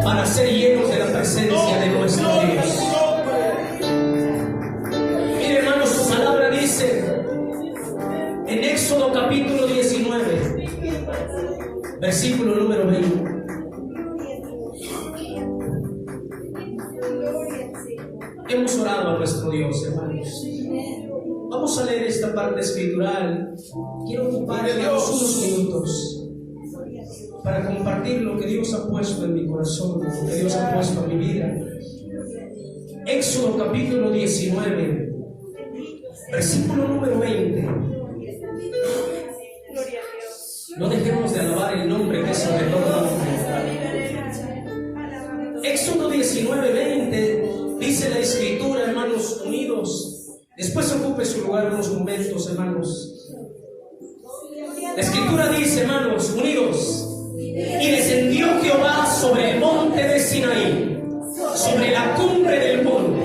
para ser llenos de la presencia de nuestro Dios. Mire, hermanos, su palabra dice en Éxodo capítulo 19, versículo número 20. Hemos orado a nuestro Dios, hermanos. Vamos a leer esta parte escritural. Quiero ocupar, hermanos, unos minutos para compartir lo que Dios ha puesto en mi corazón, lo que Dios ha puesto en mi vida. Éxodo capítulo 19, versículo número 20. No dejemos de alabar el nombre que es sobre todo nombre. Éxodo 19, 20 dice la escritura, hermanos, unidos. Después ocupe su lugar unos momentos, hermanos. La escritura dice, hermanos, unidos. Y descendió Jehová sobre el monte de Sinaí, sobre la cumbre del monte.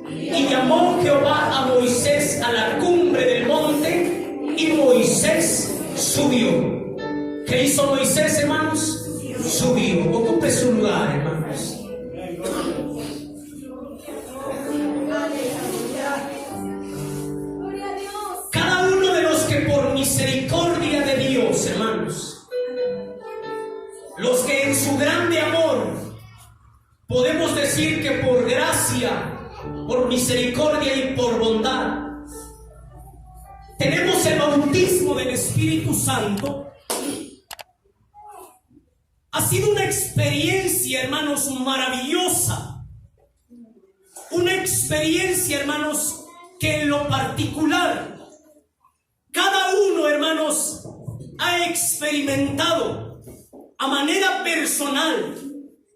Y llamó Jehová a Moisés a la cumbre del monte, y Moisés subió. ¿Qué hizo Moisés, hermanos? Subió. Ocupe su lugar, hermanos. Cada uno de los que por misericordia de Dios, hermanos, los que en su grande amor, podemos decir que por gracia, por misericordia y por bondad, tenemos el bautismo del Espíritu Santo. Ha sido una experiencia, hermanos, maravillosa. Una experiencia, hermanos, que en lo particular, cada uno, hermanos, ha experimentado a manera personal,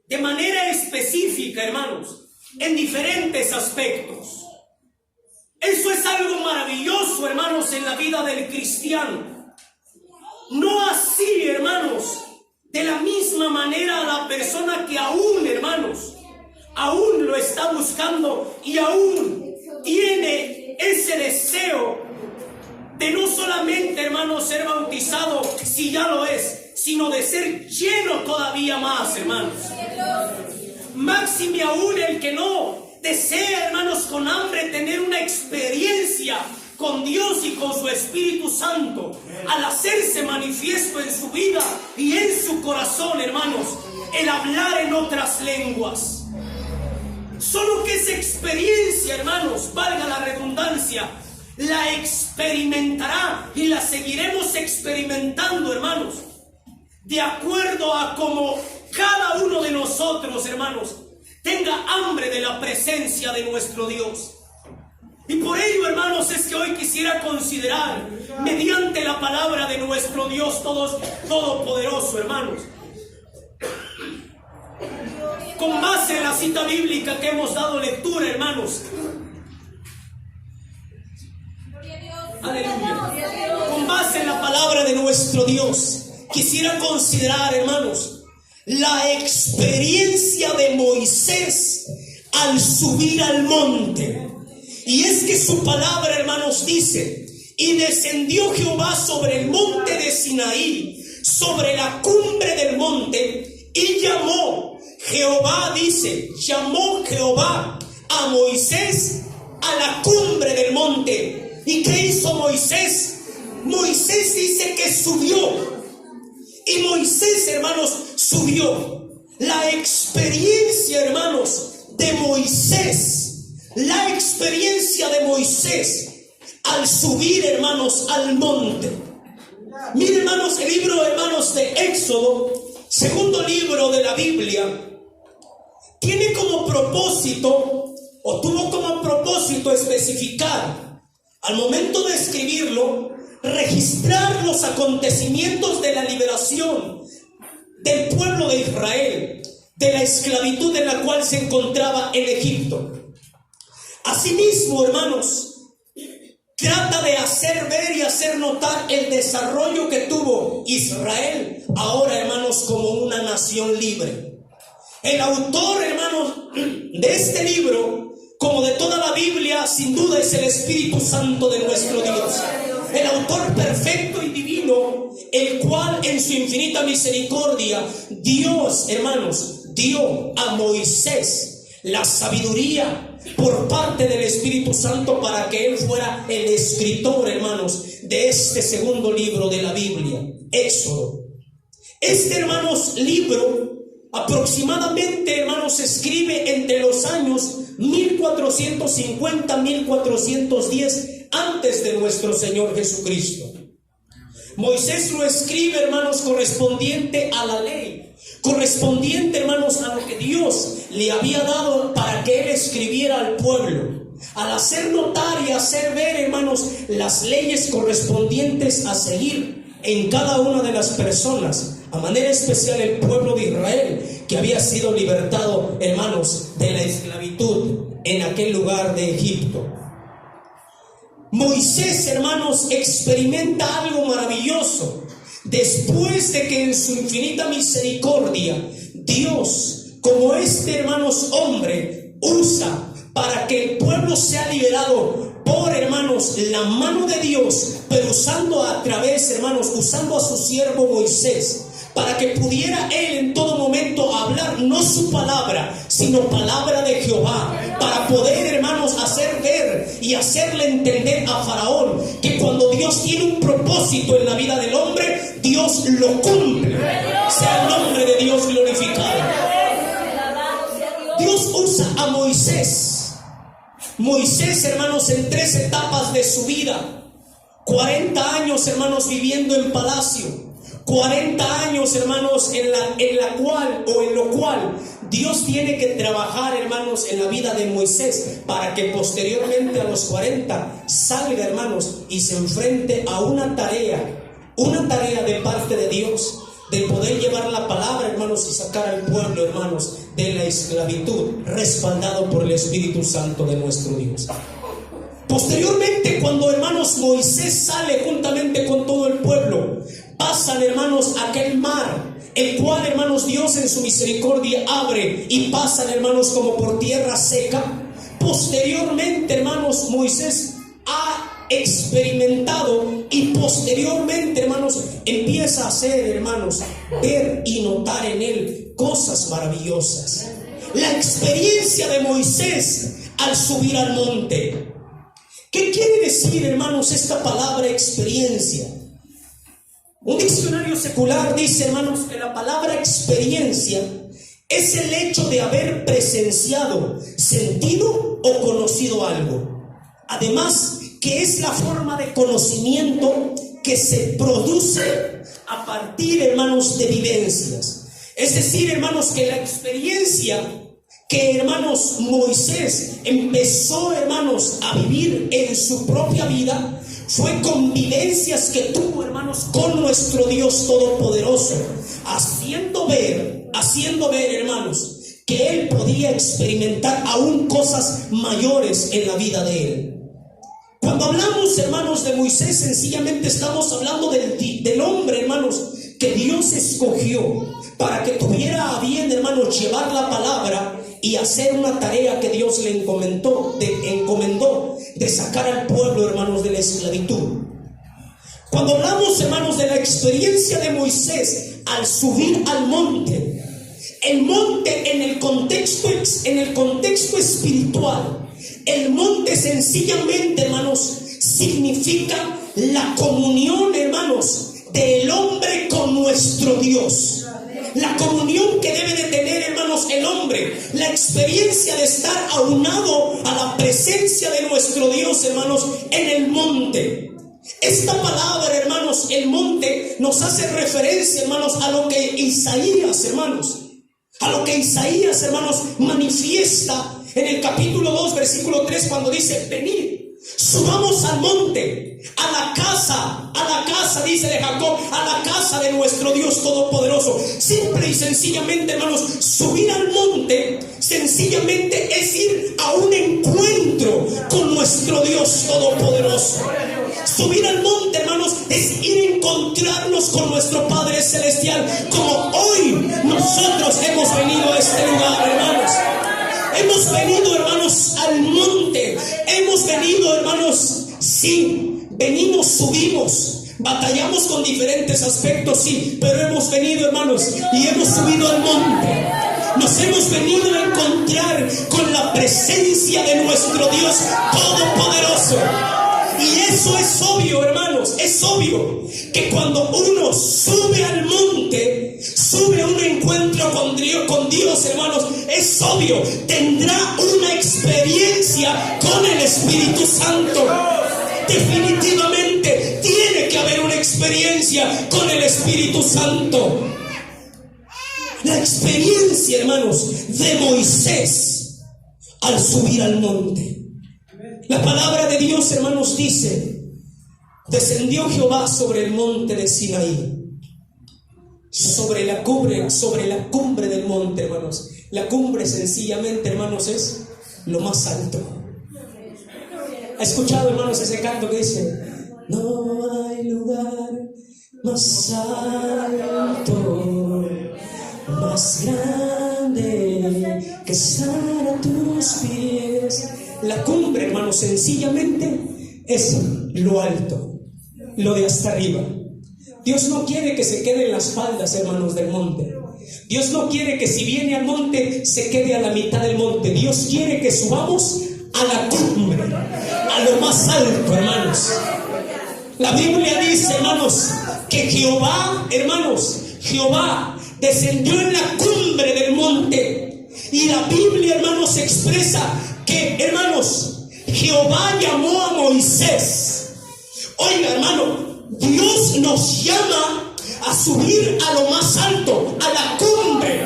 de manera específica, hermanos, en diferentes aspectos. Eso es algo maravilloso, hermanos, en la vida del cristiano. No así, hermanos, de la misma manera a la persona que aún, hermanos, aún lo está buscando y aún tiene ese deseo de no solamente, hermanos, ser bautizado si ya lo es, sino de ser lleno todavía más, hermanos. Máxime aún el que no desea, hermanos, con hambre tener una experiencia con Dios y con su Espíritu Santo, al hacerse manifiesto en su vida y en su corazón, hermanos, el hablar en otras lenguas. Solo que esa experiencia, hermanos, valga la redundancia, la experimentará y la seguiremos experimentando, hermanos, de acuerdo a como cada uno de nosotros, hermanos, tenga hambre de la presencia de nuestro Dios. Y por ello, hermanos, es que hoy quisiera considerar, mediante la palabra de nuestro Dios Todopoderoso, hermanos, con base en la cita bíblica que hemos dado lectura, hermanos. Aleluya. Con base en la palabra de nuestro Dios, quisiera considerar, hermanos, la experiencia de Moisés al subir al monte. Y es que su palabra, hermanos, dice: y descendió Jehová sobre el monte de Sinaí, sobre la cumbre del monte, y llamó Jehová, dice, llamó Jehová a Moisés a la cumbre del monte. ¿Y qué hizo Moisés? Moisés dice que subió. Y Moisés, hermanos, subió. La experiencia, hermanos, de Moisés, la experiencia de Moisés al subir, hermanos, al monte. Miren, hermanos, el libro, hermanos, de Éxodo, segundo libro de la Biblia, tiene como propósito, o tuvo como propósito especificar, al momento de escribirlo, registrar los acontecimientos de la liberación del pueblo de Israel, de la esclavitud en la cual se encontraba en Egipto. Asimismo, hermanos, trata de hacer ver y hacer notar el desarrollo que tuvo Israel ahora, hermanos, como una nación libre. El autor, hermanos, de este libro, como de toda la Biblia, sin duda es el Espíritu Santo de nuestro Dios. El autor perfecto y divino, el cual en su infinita misericordia, Dios, hermanos, dio a Moisés la sabiduría por parte del Espíritu Santo para que él fuera el escritor, hermanos, de este segundo libro de la Biblia, Éxodo. Este, hermanos, libro aproximadamente, hermanos, se escribe entre los años 1450-1410 antes de nuestro Señor Jesucristo. Moisés lo escribe, hermanos, correspondiente a la ley, correspondiente, hermanos, a lo que Dios le había dado para que él escribiera al pueblo, al hacer notar y hacer ver, hermanos, las leyes correspondientes a seguir en cada una de las personas, a manera especial el pueblo de Israel, que había sido libertado, hermanos, de la esclavitud en aquel lugar de Egipto. Moisés, hermanos, experimenta algo maravilloso. Después de que en su infinita misericordia Dios, como este, hermanos, hombre, usa para que el pueblo sea liberado por, hermanos, la mano de Dios, pero usando a través, hermanos, usando a su siervo Moisés, para que pudiera él en todo momento hablar no su palabra, sino palabra de Jehová, para poder, hermanos, hacer ver y hacerle entender a Faraón que cuando Dios tiene un propósito en la vida del hombre, Dios lo cumple. Sea el nombre de Dios glorificado. Dios usa a Moisés. Moisés, hermanos, en 3 etapas de su vida: 40 años, hermanos, viviendo en palacio, 40 años, hermanos, en lo cual Dios tiene que trabajar, hermanos, en la vida de Moisés, para que posteriormente a los 40 salga, hermanos, y se enfrente a una tarea de parte de Dios, de poder llevar la palabra, hermanos, y sacar al pueblo, hermanos, de la esclavitud, respaldado por el Espíritu Santo de nuestro Dios. Posteriormente, cuando, hermanos, Moisés sale juntamente con todo el pueblo, pasan, hermanos, aquel mar, el cual, hermanos, Dios en su misericordia abre y pasan, hermanos, como por tierra seca. Posteriormente, hermanos, Moisés ha experimentado y posteriormente, hermanos, empieza a hacer, hermanos, ver y notar en él cosas maravillosas. La experiencia de Moisés al subir al monte. ¿Qué quiere decir, hermanos, esta palabra experiencia? Un diccionario secular dice, hermanos, que la palabra experiencia es el hecho de haber presenciado, sentido o conocido algo. Además, que es la forma de conocimiento que se produce a partir, hermanos, de vivencias. Es decir, hermanos, que la experiencia que, hermanos, Moisés empezó, hermanos, a vivir en su propia vida fue con vivencias que tuvo, hermanos, con nuestro Dios Todopoderoso, haciendo ver, hermanos, que él podía experimentar aún cosas mayores en la vida de él. Cuando hablamos, hermanos, de Moisés, sencillamente estamos hablando del hombre, hermanos, que Dios escogió para que tuviera a bien, hermanos, llevar la palabra y hacer una tarea que Dios le encomendó de sacar al pueblo, hermanos, de la esclavitud. Cuando hablamos, hermanos, de la experiencia de Moisés al subir al monte, el monte en el contexto espiritual, el monte sencillamente, hermanos, significa la comunión, hermanos, del hombre con nuestro Dios. La comunión que debe de tener, hermanos, el hombre, la experiencia de estar aunado a la presencia de nuestro Dios, hermanos, en el monte. Esta palabra, hermanos, el monte, nos hace referencia, hermanos, a lo que Isaías, hermanos, manifiesta en el capítulo 2, versículo 3, cuando dice: venid, subamos al monte, a la casa, dice de Jacob, a la casa de nuestro Dios Todopoderoso. Simple y sencillamente, hermanos, subir al monte sencillamente es ir a un encuentro con nuestro Dios Todopoderoso. Subir al monte, hermanos, es ir a encontrarnos con nuestro Padre Celestial, como hoy nosotros hemos venido a este lugar, hermanos. Hemos venido, hermanos, al monte. Hemos venido, hermanos, sí, venimos, subimos, batallamos con diferentes aspectos, sí, pero hemos venido, hermanos, y hemos subido al monte. Nos hemos venido a encontrar con la presencia de nuestro Dios Todopoderoso. Y eso es obvio, hermanos, es obvio que cuando uno sube al monte, sube a un encuentro con Dios, hermanos, es obvio, tendrá una experiencia con el Espíritu Santo. Definitivamente tiene que haber una experiencia con el Espíritu Santo. La experiencia, hermanos, de Moisés al subir al monte. La palabra de Dios, hermanos, dice: descendió Jehová sobre el monte de Sinaí, sobre la cumbre del monte, hermanos. La cumbre, sencillamente, hermanos, es lo más alto. ¿Ha escuchado, hermanos, ese canto que dice: no hay lugar más alto, más grande que estar a tus pies? La cumbre, hermanos, sencillamente es lo alto, lo de hasta arriba. Dios no quiere que se quede en las faldas, hermanos, del monte. Dios no quiere que si viene al monte se quede a la mitad del monte. Dios quiere que subamos a la cumbre, a lo más alto, hermanos. La Biblia dice, hermanos, que Jehová descendió en la cumbre del monte. Y la Biblia, hermanos, expresa que, hermanos, Jehová llamó a Moisés. Oiga, hermano, Dios nos llama a subir a lo más alto, a la cumbre,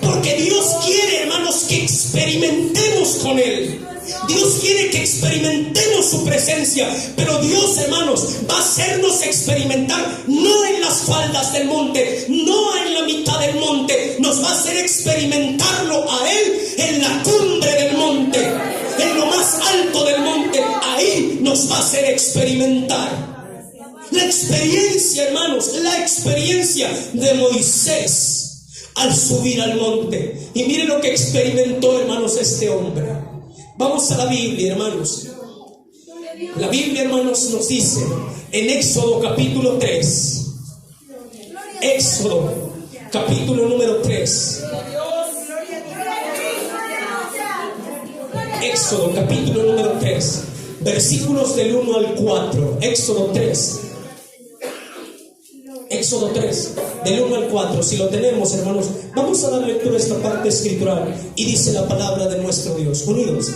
porque Dios quiere, hermanos, que experimentemos con Él. Dios quiere que experimentemos su presencia, pero Dios, hermanos, va a hacernos experimentar no en las faldas del monte, no en la mitad del monte, nos va a hacer experimentarlo a Él en la cumbre del monte, en lo más alto del monte. Ahí nos va a hacer experimentar. La experiencia, hermanos, la experiencia de Moisés al subir al monte. Y miren lo que experimentó, hermanos, este hombre. Vamos a la Biblia, hermanos. La Biblia, hermanos, nos dice en Éxodo capítulo 3. Éxodo capítulo número 3. Éxodo capítulo número 3, versículos del 1 al 4. Éxodo 3. Éxodo 3, del 1 al 4. Si lo tenemos, hermanos, vamos a dar lectura a esta parte escritural. Y dice la palabra de nuestro Dios. Unidos.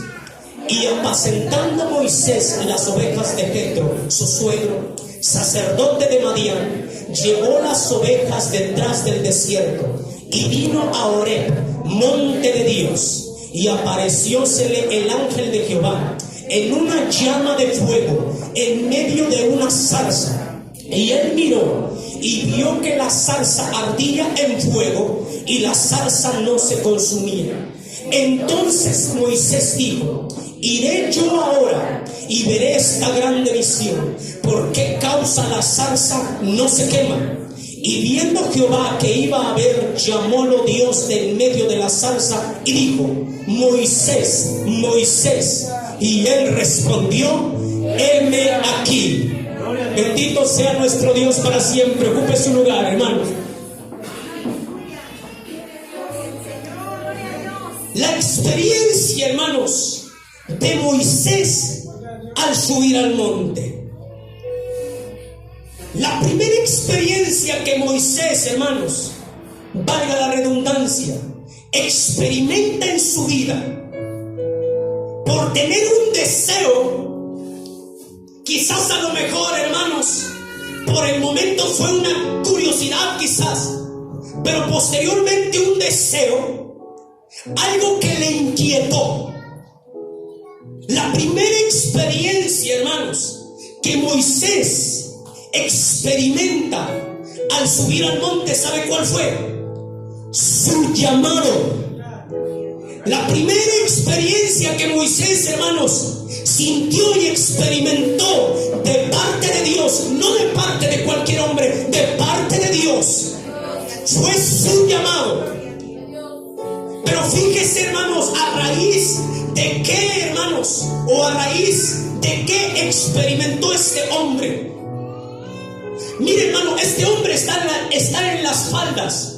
Y apacentando Moisés las ovejas de Jetro, su suegro, sacerdote de Madián, llevó las ovejas detrás del desierto y vino a Horeb, monte de Dios. Y apareciósele el ángel de Jehová en una llama de fuego en medio de una zarza. Y él miró y vio que la zarza ardía en fuego y la zarza no se consumía. Entonces Moisés dijo: iré yo ahora y veré esta grande visión, ¿por qué causa la zarza no se quema? Y viendo Jehová que iba a ver, llamólo Dios de en medio de la zarza y dijo: Moisés, Moisés. Y él respondió: heme aquí. Bendito sea nuestro Dios para siempre. Ocupe su lugar, hermano. La experiencia, hermanos, de Moisés al subir al monte. La primera experiencia que Moisés, hermanos, valga la redundancia, experimenta en su vida por tener un deseo. Quizás a lo mejor, hermanos, por el momento fue una curiosidad quizás, pero posteriormente un deseo, algo que le inquietó. La primera experiencia, hermanos, que Moisés experimenta al subir al monte, ¿sabe cuál fue? Su llamado. La primera experiencia que Moisés, hermanos, sintió y experimentó de parte de Dios, no de parte de cualquier hombre, de parte de Dios, fue su llamado. Pero fíjese, hermanos, a raíz de qué, hermanos, o a raíz de qué experimentó este hombre. Mire, hermano, este hombre está en las faldas.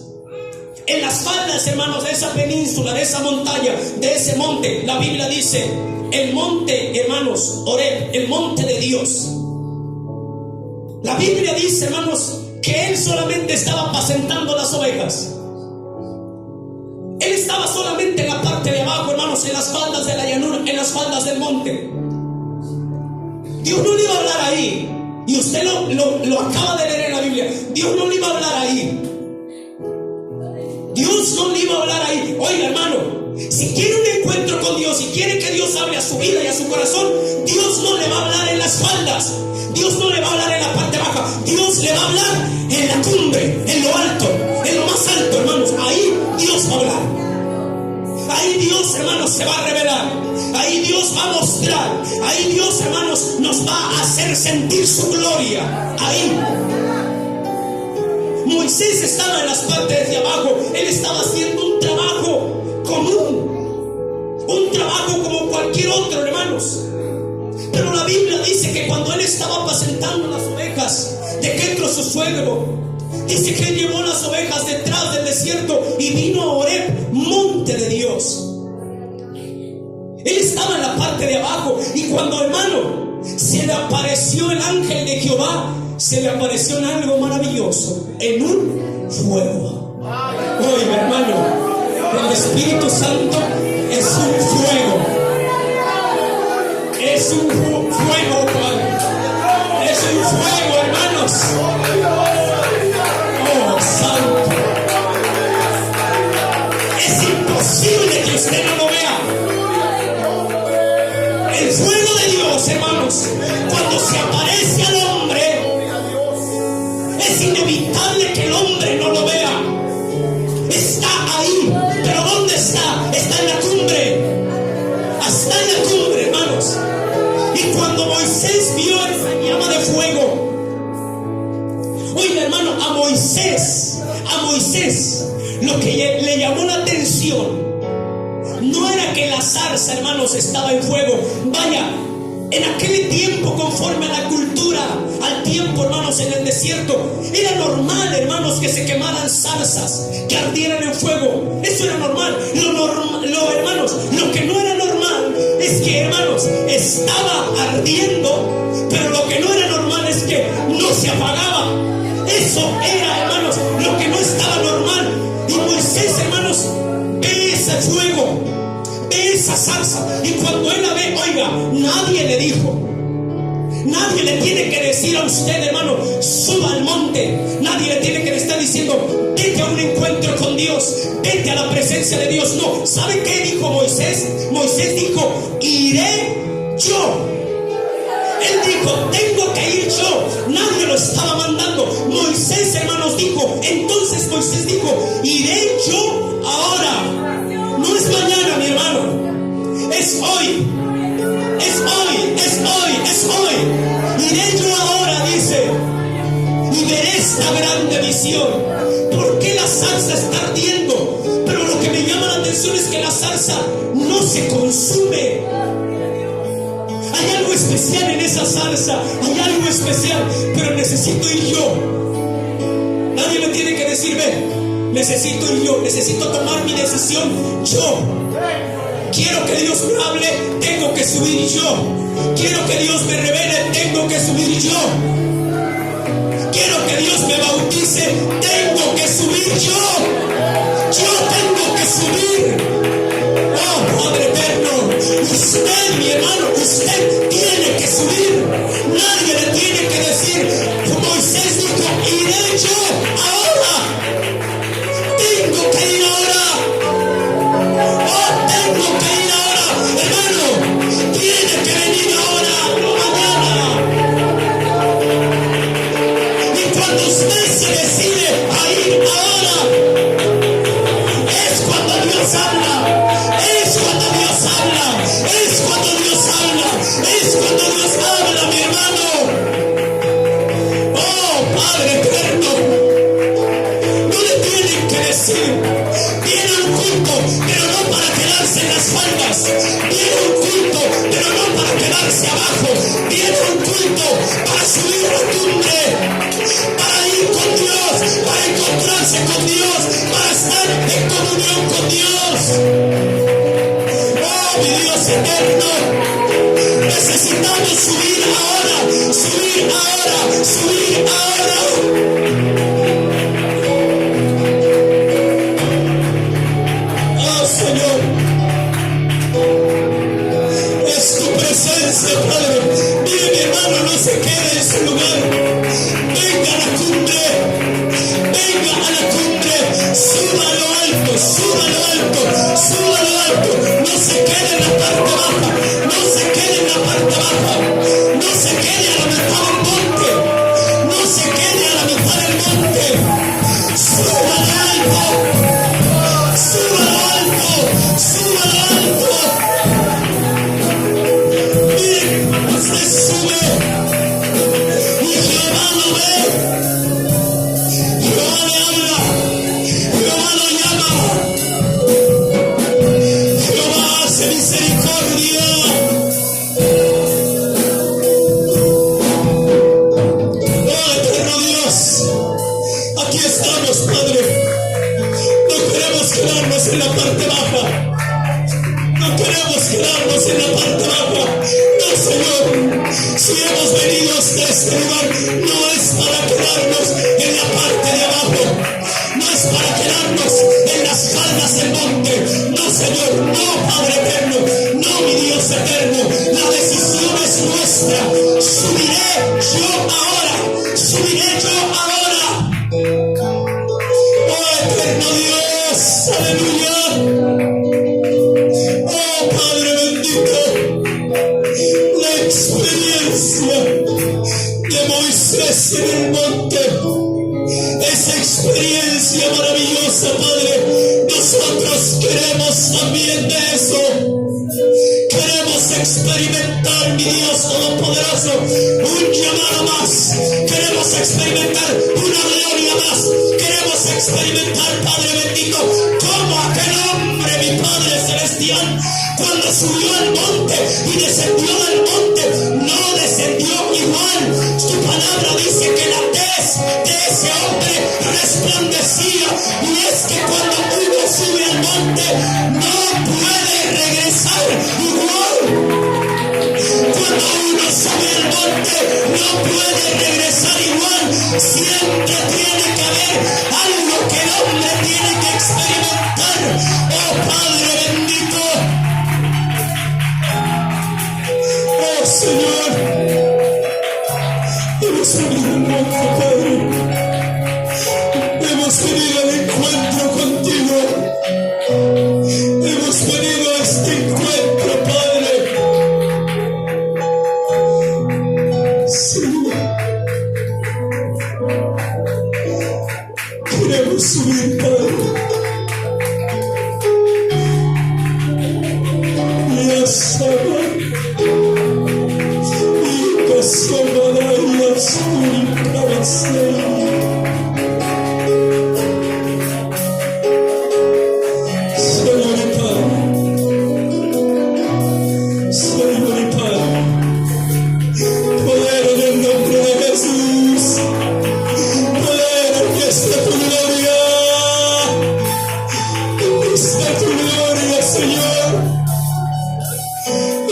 En las faldas, hermanos, de esa península, de esa montaña, de ese monte, la Biblia dice, el monte, hermanos, Horeb, el monte de Dios. La Biblia dice, hermanos, que él solamente estaba apacentando las ovejas. Él estaba solamente en la parte de abajo, hermanos, en las faldas de la llanura, en las faldas del monte. Dios no le iba a hablar ahí. Y usted lo acaba de leer en la Biblia. Dios no le iba a hablar ahí. Dios no le iba a hablar ahí. Oiga, hermano, si quiere un encuentro con Dios, si quiere que Dios hable a su vida y a su corazón, Dios no le va a hablar en las faldas. Dios no le va a hablar en la parte baja. Dios le va a hablar en la cumbre, en lo alto, en lo más alto, hermanos. Ahí Dios va a hablar. Ahí Dios, hermanos, se va a revelar. Ahí Dios va a mostrar. Ahí Dios, hermanos, nos va a hacer sentir su gloria. Ahí. Moisés estaba en las partes de abajo. Él estaba haciendo un trabajo común, un trabajo como cualquier otro, hermanos. Pero la Biblia dice que cuando él estaba apacentando las ovejas de Jetro, su suegro, dice que él llevó las ovejas detrás del desierto y vino a Horeb, monte de Dios. Él estaba en la parte de abajo, y cuando, hermano, se le apareció el ángel de Jehová, se le apareció en algo maravilloso, en un fuego. Oiga, hermano, el Espíritu Santo es un fuego. Es un fuego, Padre. Es un fuego, hermanos. Oh, Santo. Es imposible que usted no lo vea. El fuego de Dios, hermanos, cuando se aparece al hombre, es inevitable que el hombre no lo vea. Está ahí. ¿Pero dónde está? Está en la cumbre. Está en la cumbre, hermanos. Y cuando Moisés vio esa llama de fuego, oiga, hermano, a Moisés, lo que le llamó la atención no era que la zarza, hermanos, estaba en fuego. Vaya, en aquel tiempo, conforme a la cultura, al tiempo, hermanos, en el desierto, era normal, hermanos, que se quemaran zarzas, que ardieran en fuego. Eso era normal. Hermanos, lo que no era normal es que, hermanos, estaba ardiendo, pero lo que no era normal es que no se apagaba. Eso era, hermanos, lo que no estaba normal. Y Moisés, hermanos, ve ese fuego, ve esa zarza, y cuando él la ve, oiga, nadie le dijo. Nadie le tiene que decir a usted, hermano, suba al monte. Nadie le tiene que estar diciendo, vete a un encuentro con Dios, vete a la presencia de Dios. No, ¿sabe qué dijo Moisés? Moisés dijo, iré yo. Él dijo, tengo que ir yo. Nadie lo estaba mandando. Moisés, hermanos, dijo. Entonces Moisés dijo, iré yo ahora. No es mañana, mi hermano. Es hoy. Es hoy, es hoy, es hoy. Iré yo ahora, dice, y veré esta grande visión. ¿Por qué la zarza está ardiendo? Pero lo que me llama la atención es que la zarza no se consume. Hay algo especial en esa zarza, hay algo especial, pero necesito ir yo. Nadie me tiene que decir, ven, necesito ir yo, necesito tomar mi decisión yo. Quiero que Dios me hable, tengo que subir yo. Quiero que Dios me revele, tengo que subir yo. Quiero que Dios me bautice, tengo que subir yo. Yo tengo que subir. Oh, Padre eterno, usted, mi hermano, usted tiene que subir. Nadie le tiene que decir. Moisés dijo, iré yo ahora. Tengo que ir ahora. Tengo que ir ahora, hermano. Tiene que venir ahora, no mañana. Y cuando usted se decide a ir ahora, es cuando Dios habla. Es cuando Dios habla. Es cuando Dios habla. Es cuando Dios habla, mi hermano. Oh, Padre eterno, no le tienen que decir. Viene un culto, pero no para quedarse en las faldas. Viene un culto, pero no para quedarse abajo. Viene un culto para subir a la cumbre, para ir con Dios, para encontrarse con Dios, para estar eterno. Necesitamos subir ahora, subir ahora, subir ahora. Oh Señor, es tu presencia, Padre. Mire, mi hermano, no se quede en su lugar. Venga a la cumbre, venga a la cumbre, suba a lo alto, suba a lo alto, suba a lo alto. No se quede en la parte baja, no se quede en la parte baja, no se quede a la mitad del monte, no se quede a la mitad del monte. Suba a lo alto, suba a lo alto, suba a lo alto. Mire, usted sube y Jehová lo ve, Jehová le habla, Jehová lo llama, Jehová hace misericordia. Oh eterno Dios, aquí estamos, Padre. No queremos quedarnos en la parte baja. No queremos quedarnos en la parte baja. No, Señor. Si hemos venido hasta este lugar, no es para quedarnos en la parte de abajo. No es para quedarnos en las faldas del monte. No, Señor. No, Padre eterno. No, mi Dios eterno. La decisión es nuestra. Subiré yo ahora. Subiré yo ahora. Oh, eterno Dios. Aleluya. Oh, Padre bendito. La experiencia de Moisés en el monte, esa experiencia maravillosa, Padre, nosotros queremos también de eso. Queremos experimentar, mi Dios Todopoderoso, un llamado más. Queremos experimentar una gloria más. Queremos experimentar, Padre bendito, como aquel hombre, mi Padre celestial, cuando subió al monte y descendió del monte, no descendió igual. Tu palabra dice que la tez de ese hombre resplandecía, y es que cuando uno sube al monte no puede regresar igual. Cuando uno sube al monte no puede regresar igual. Siempre tiene que haber algo que el hombre tiene que experimentar. Oh Padre bendito. Oh Señor, hemos venido al monte, Padre. Hemos venido al encuentro contigo. Hemos venido a este encuentro, Padre. Señor, queremos subir, Padre. Y a saber, y que sobrarás tu cabecera. Señor y Padre, Señor y Padre, poder en el nombre de Jesús, poder que está tu gloria, está tu gloria, Señor.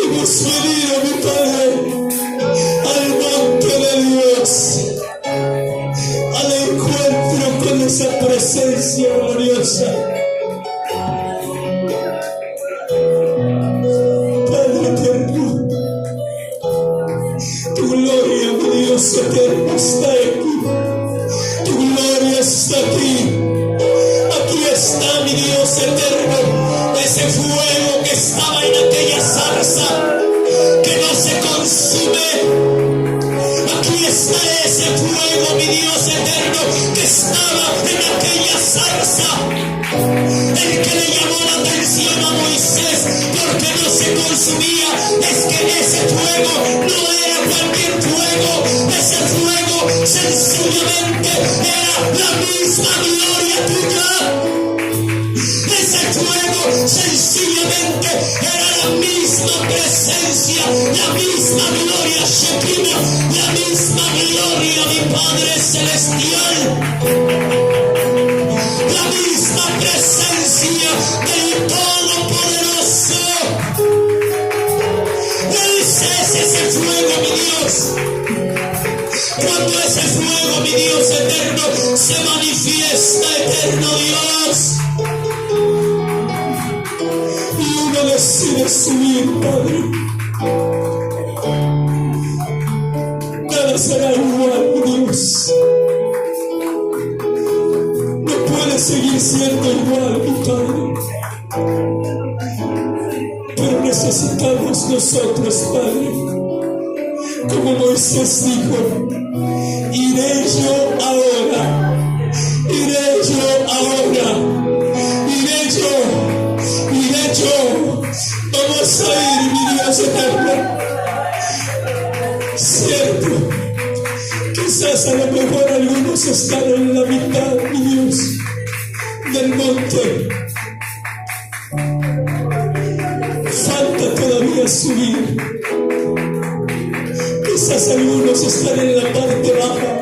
Hemos venido, mi Padre, al monte de Dios, al encuentro con esa presencia gloriosa. Padre eterno, tu gloria, mi Dios eterno, está aquí. Tu gloria está aquí. Aquí está, mi Dios eterno, ese fuego que estaba en aquella zarza, que no se consume. Aquí está ese fuego, mi Dios eterno, que estaba en aquella zarza. El que le llamó la atención a Moisés porque no se consumía es que ese fuego no era cualquier fuego. Ese fuego sencillamente era la misma gloria tuya. Ese fuego sencillamente era la misma presencia, la misma gloria Shekinah, la misma gloria, mi Padre celestial, la misma presencia del Todopoderoso. se manifiesta, eterno Dios. Y uno decide subir, Padre. Nada será igual, Dios. No puede seguir siendo igual, mi Padre. Pero necesitamos nosotros, Padre, como Moisés dijo, iré yo ahora, vamos a ir, mi Dios eterno. Cierto, quizás a lo mejor algunos están en la mitad, mi Dios, del monte. Falta todavía subir. Quizás algunos están en la parte baja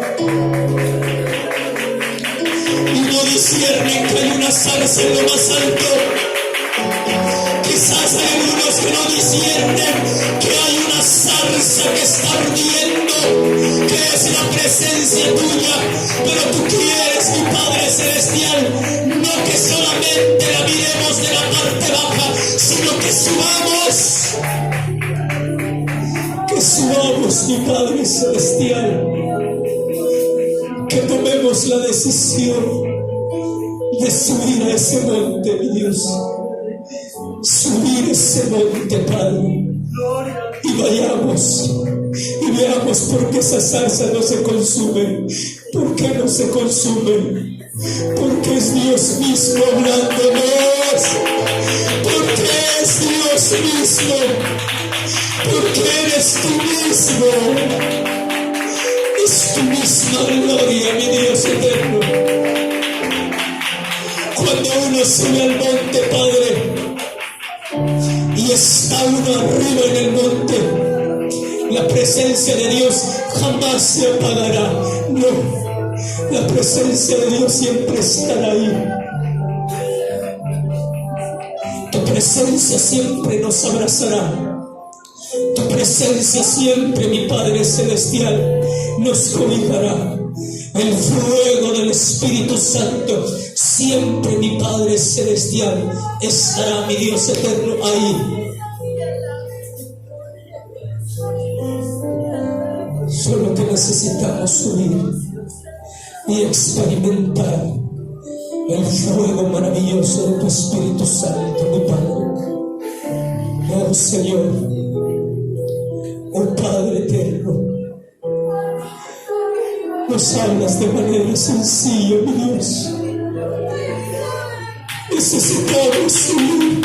y no disciernen que hay una zarza en lo más alto. Quizás hay algunos que no disciernen que hay una zarza que está ardiendo, que es la presencia tuya. Pero tú quieres, mi Padre Celestial, no que solamente la miremos de la parte baja, sino que subamos, mi Padre Celestial, que tomemos la decisión de subir a ese monte, mi Dios, subir ese monte, Padre, y vayamos y veamos por qué esa zarza no se consume. ¿Por qué no se consume? Porque es Dios mismo hablándonos, porque es Dios mismo, porque eres tú mismo, es tu misma gloria, mi Dios eterno. Cuando uno sube al monte, Padre, y está uno arriba en el monte, la presencia de Dios jamás se apagará. No, la presencia de Dios siempre estará ahí. Tu presencia siempre nos abrazará. Tu presencia siempre, mi Padre Celestial, nos cobijará. El fuego del Espíritu Santo siempre, mi Padre Celestial, estará, mi Dios eterno, ahí. Solo que necesitamos subir y experimentar el fuego maravilloso de tu Espíritu Santo, mi Padre. Oh Señor, oh Padre eterno, nos hablas de manera sencilla, mi Dios. Necesitamos subir,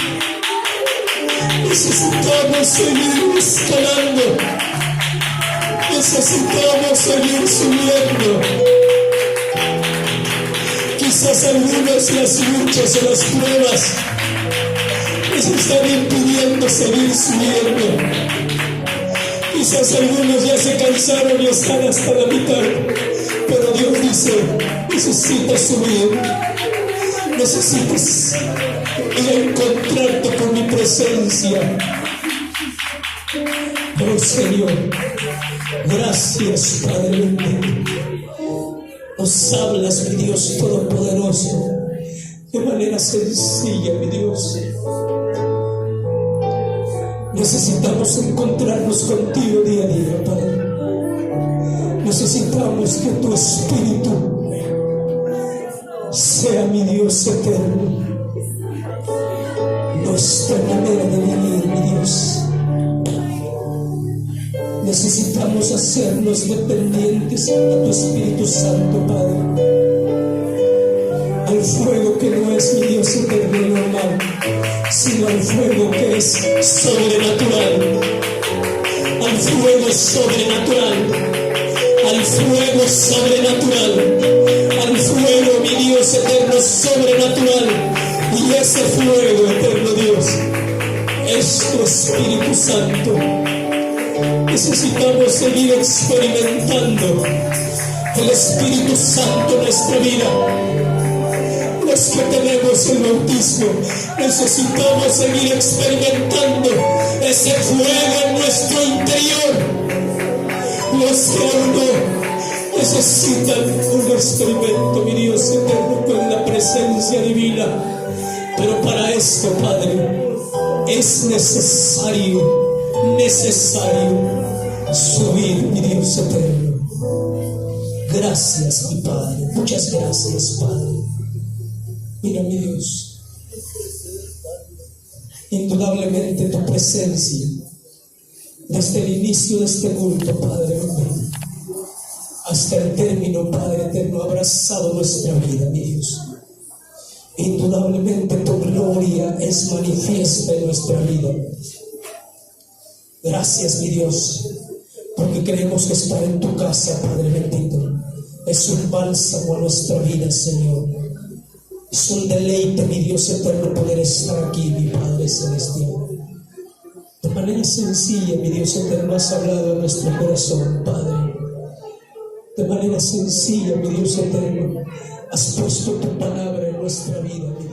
necesitamos seguir escalando, necesitamos seguir subiendo. Quizás algunas las luchas o las pruebas nos están impidiendo seguir subiendo. Quizás algunos ya se cansaron y están hasta la mitad, pero Dios dice, necesitas subir, necesitas ir a encontrarte con mi presencia. Oh Señor, gracias, Padre bendito. Nos hablas, mi Dios Todopoderoso, de manera sencilla, mi Dios. Necesitamos encontrarnos contigo día a día, Padre. Necesitamos que tu Espíritu sea, mi Dios eterno, nuestra manera de vivir, mi Dios. Necesitamos hacernos dependientes a tu Espíritu Santo, Padre. Al fuego que no es, mi Dios eterno y normal, sino al fuego que es sobrenatural. Al fuego sobrenatural. Al fuego sobrenatural. Al fuego, mi Dios eterno, sobrenatural. Y ese fuego, eterno Dios, es tu Espíritu Santo. Necesitamos seguir experimentando el Espíritu Santo en nuestra vida. Los que tenemos el bautismo necesitamos seguir experimentando ese fuego en nuestro interior. Los que aún no necesitan un experimento, mi Dios eterno, con la presencia divina. Pero para esto, Padre, es necesario subir, mi Dios eterno. Gracias, mi Padre, muchas gracias, Padre. Mira, mi Dios, indudablemente tu presencia desde el inicio de este culto, Padre, hasta el término, Padre eterno, ha abrazado nuestra vida, mi Dios. Indudablemente tu gloria es manifiesta en nuestra vida. Gracias, mi Dios, porque creemos que estar en tu casa, Padre bendito, es un bálsamo a nuestra vida, Señor. Es un deleite, mi Dios eterno, poder estar aquí, mi Padre celestial. De manera sencilla, mi Dios eterno, has hablado a nuestro corazón, Padre. De manera sencilla, mi Dios eterno, has puesto tu palabra en nuestra vida, mi